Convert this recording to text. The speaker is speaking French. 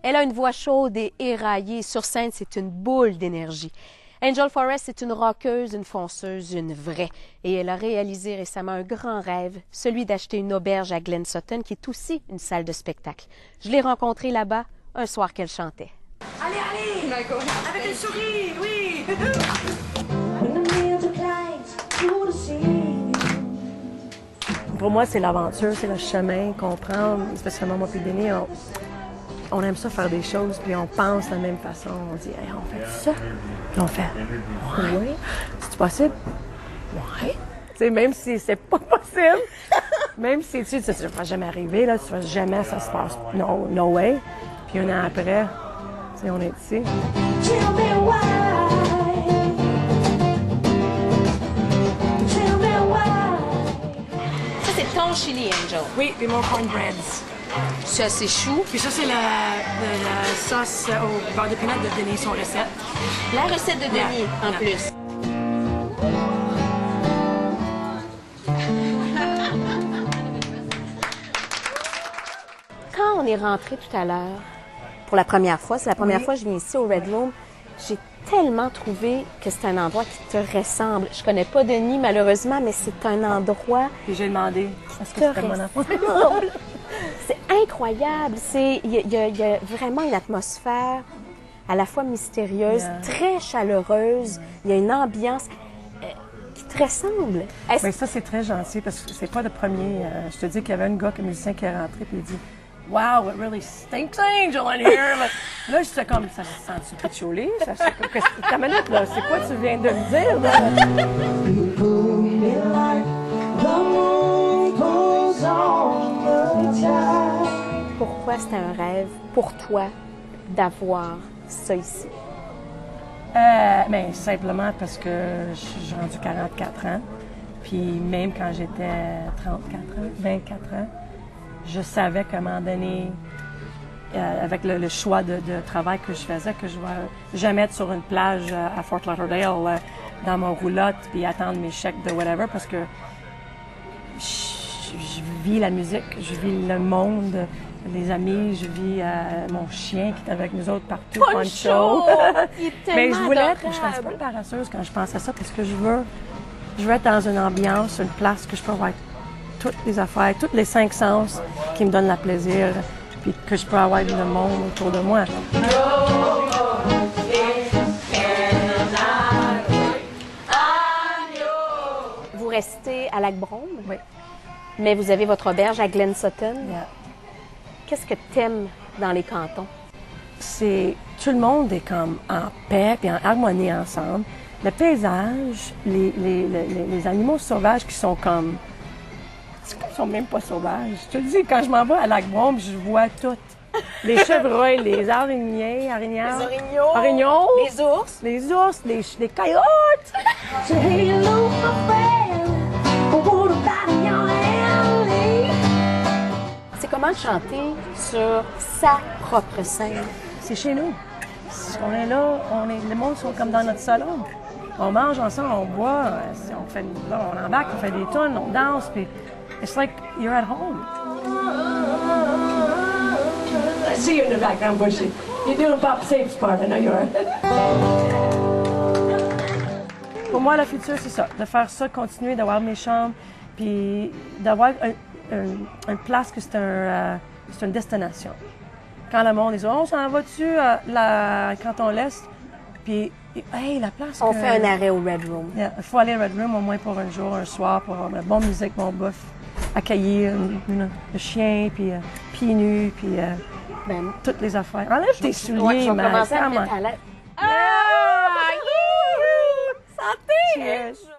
Elle a une voix chaude et éraillée. Sur scène, c'est une boule d'énergie. Angel Forrest est une rockeuse, une fonceuse, une vraie. Et elle a réalisé récemment un grand rêve, celui d'acheter une auberge à Glen Sutton, qui est aussi une salle de spectacle. Je l'ai rencontrée là-bas un soir qu'elle chantait. Allez, allez! Avec une souris, oui! Pour moi, c'est l'aventure, c'est le chemin qu'on prend. Spécialement moi et Denis, on aime ça faire des choses, puis on pense de la même façon. On dit, hey, on fait ça. Puis on fait, oui. C'est possible? Oui. Tu sais, même si c'est pas possible, même si tu sais, ça ne va jamais arriver, là, tu vas jamais, ça se passe. No, no way. Puis un an après, tu sais, on est ici. Ça, c'est ton chili, Angel. Oui, puis mon cornbreads. Ça, c'est chou. Puis ça, c'est la sauce au beurre de pinot de Denis, son recette. La recette de Denis, en plus. Quand on est rentré tout à l'heure, pour la première fois, c'est la première fois que je viens ici au Red Room, j'ai tellement trouvé que c'est un endroit qui te ressemble. Je connais pas Denis, malheureusement, mais c'est un endroit... Puis j'ai demandé, est-ce que c'était mon enfant? C'est incroyable. Il y a vraiment une atmosphère à la fois mystérieuse, très chaleureuse. Il y a une ambiance qui te ressemble. Oui, ça, c'est très gentil parce que c'est pas le premier. Je te dis qu'il y avait un gars, un musicien qui est rentré et il dit wow, it really stinks angel in here. Là, j'étais comme, ça se sent-tu pitchoulé? Ta minute, là, c'est quoi tu viens de me dire? Là? Pourquoi c'est un rêve pour toi d'avoir ça ici? Bien, simplement parce que j'ai rendu 44 ans. Puis même quand j'étais 34 ans, 24 ans, je savais qu'à un moment donné, avec le choix de travail que je faisais, que je vais jamais être sur une plage à Fort Lauderdale dans mon roulotte puis attendre mes chèques de whatever parce que je vis la musique, je vis le monde, les amis, je vis mon chien qui est avec nous autres partout. Poncho! Il est Mais je tellement voulais adorable. être, je suis pas paresseuse quand je pense à ça parce que je veux être dans une ambiance, une place que je peux avoir toutes les affaires, tous les 5 sens qui me donnent le plaisir, puis que je peux avoir le monde autour de moi. Vous restez à Lac-Brome, Oui. mais vous avez votre auberge à Glen Sutton. Yeah. Qu'est-ce que t'aimes dans les cantons? Tout le monde est comme en paix puis en harmonie ensemble. Le paysage, les animaux sauvages qui sont comme... Ils sont même pas sauvages. Je te le dis, quand je m'en vais à Lac-Brome, je vois tout. Les chevreuils, les araignées, orignaux, les ours, les coyotes. C'est comment chanter sur sa propre scène? C'est chez nous. On est là, les mondes sont comme dans notre salon. On mange ensemble, on boit, on embarque, on fait des tunes, on danse, puis it's like you're at home. I see you in the background, Bushy. You're doing Pop Save's part, I know you are. Pour moi, le futur, c'est ça, de faire ça, continuer d'avoir mes chambres, puis d'avoir une place que c'est une destination. Quand le monde dit « On s'en va-tu quand on laisse? » Puis, hey, la place On fait un arrêt au Red Room. Yeah, il faut aller au Red Room au moins pour un jour, un soir, pour avoir de la bonne musique, bon bouffe, accueillir le chien, puis pieds nus, puis toutes les affaires. Enlève tes souliers, Ouais, je vais man. commencer à Come mettre on. à l'aise. Ah! Santé! Cheers.